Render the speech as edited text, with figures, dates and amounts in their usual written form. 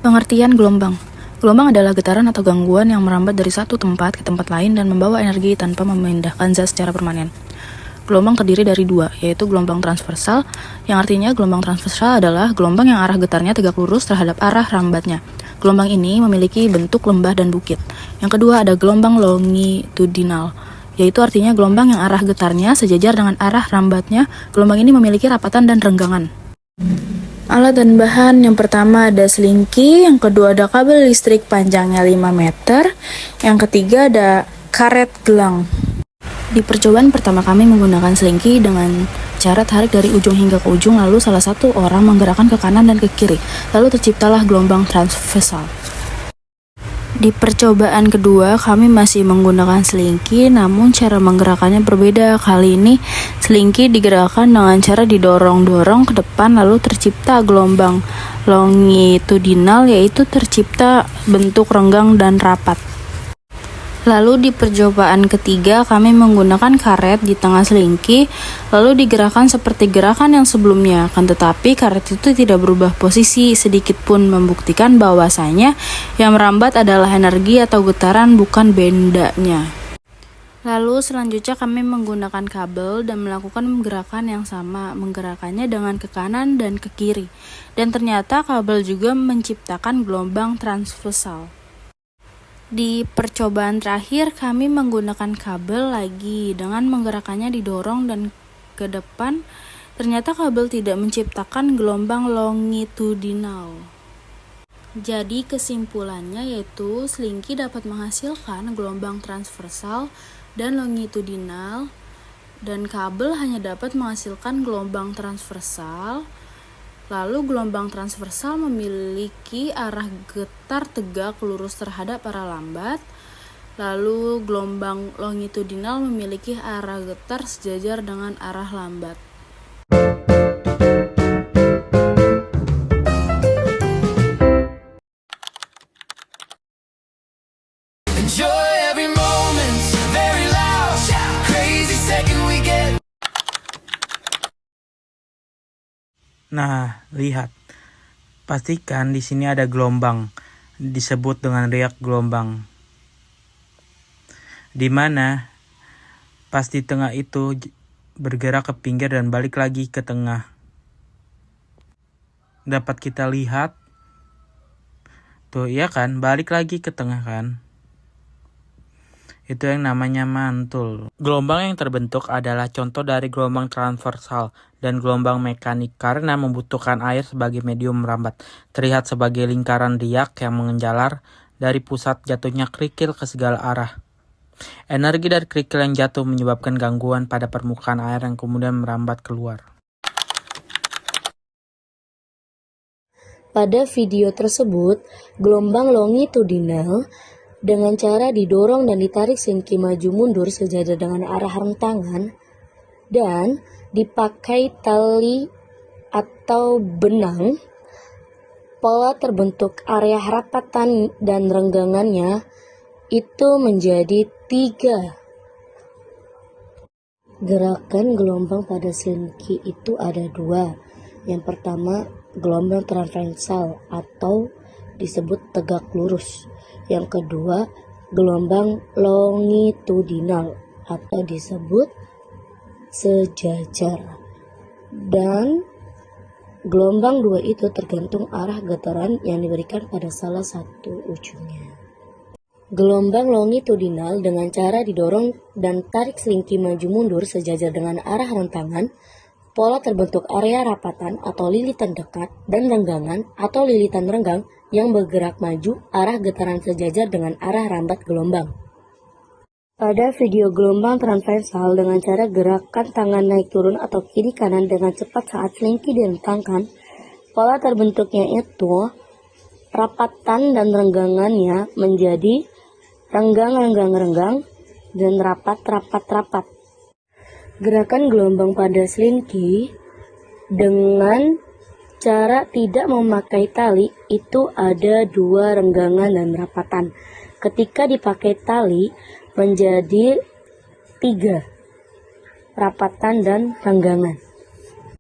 Pengertian gelombang. Gelombang adalah getaran atau gangguan yang merambat dari satu tempat ke tempat lain dan membawa energi tanpa memindahkan zat secara permanen. Gelombang terdiri dari dua, yaitu gelombang transversal, yang artinya gelombang transversal adalah gelombang yang arah getarnya tegak lurus terhadap arah rambatnya. Gelombang ini memiliki bentuk lembah dan bukit. Yang kedua ada gelombang longitudinal, yaitu artinya gelombang yang arah getarnya sejajar dengan arah rambatnya. Gelombang ini memiliki rapatan dan renggangan. Alat dan bahan yang pertama ada selingki, yang kedua ada kabel listrik panjangnya 5 meter, yang ketiga ada karet gelang. Di percobaan pertama kami menggunakan selingki dengan cara tarik dari ujung hingga ke ujung, lalu salah satu orang menggerakkan ke kanan dan ke kiri, lalu terciptalah gelombang transversal. Di percobaan kedua kami masih menggunakan selingki, namun cara menggerakkannya berbeda. Kali ini selingki digerakkan dengan cara didorong-dorong ke depan, lalu tercipta gelombang longitudinal, yaitu tercipta bentuk renggang dan rapat. Lalu di percobaan ketiga kami menggunakan karet di tengah selingki, lalu digerakkan seperti gerakan yang sebelumnya, akan tetapi karet itu tidak berubah posisi sedikit pun, membuktikan bahwasanya yang merambat adalah energi atau getaran, bukan bendanya. Lalu selanjutnya kami menggunakan kabel dan melakukan gerakan yang sama, menggerakkannya dengan ke kanan dan ke kiri, dan ternyata kabel juga menciptakan gelombang transversal. Di percobaan terakhir kami menggunakan kabel lagi dengan menggerakkannya didorong dan ke depan. Ternyata kabel tidak menciptakan gelombang longitudinal. Jadi kesimpulannya yaitu selingki dapat menghasilkan gelombang transversal dan longitudinal, dan kabel hanya dapat menghasilkan gelombang transversal. Lalu gelombang transversal memiliki arah getar tegak lurus terhadap arah lambat. Lalu gelombang longitudinal memiliki arah getar sejajar dengan arah lambat. Enjoy every moment, very loud, crazy second we get. Nah, lihat. Pastikan di sini ada gelombang, disebut dengan riak gelombang. Di mana pas di tengah itu bergerak ke pinggir dan balik lagi ke tengah. Dapat kita lihat. Tuh, iya kan? Balik lagi ke tengah kan? Itu yang namanya mantul. Gelombang yang terbentuk adalah contoh dari gelombang transversal dan gelombang mekanik karena membutuhkan air sebagai medium merambat. Terlihat sebagai lingkaran riak yang menjalar dari pusat jatuhnya kerikil ke segala arah. Energi dari kerikil yang jatuh menyebabkan gangguan pada permukaan air yang kemudian merambat keluar. Pada video tersebut, gelombang longitudinal dengan cara didorong dan ditarik selingki maju mundur sejajar dengan arah rem tangan dan dipakai tali atau benang, pola terbentuk area rapatan dan renggangannya itu menjadi 3. Gerakan gelombang pada selingki itu ada 2. Yang pertama, gelombang transversal atau disebut tegak lurus. Yang kedua, gelombang longitudinal atau disebut sejajar. Dan gelombang 2 itu tergantung arah getaran yang diberikan pada salah satu ujungnya. Gelombang longitudinal dengan cara didorong dan tarik selingki maju mundur sejajar dengan arah rem tangan, pola terbentuk area rapatan atau lilitan dekat dan renggangan atau lilitan renggang yang bergerak maju arah getaran sejajar dengan arah rambat gelombang. Pada video gelombang transversal dengan cara gerakan tangan naik turun atau kiri kanan dengan cepat saat selingki direntangkan, pola terbentuknya itu rapatan dan renggangannya menjadi renggang-renggang-renggang dan rapat-rapat-rapat. Gerakan gelombang pada selingki dengan cara tidak memakai tali itu ada 2 renggangan dan rapatan. Ketika dipakai tali menjadi 3 rapatan dan renggangan.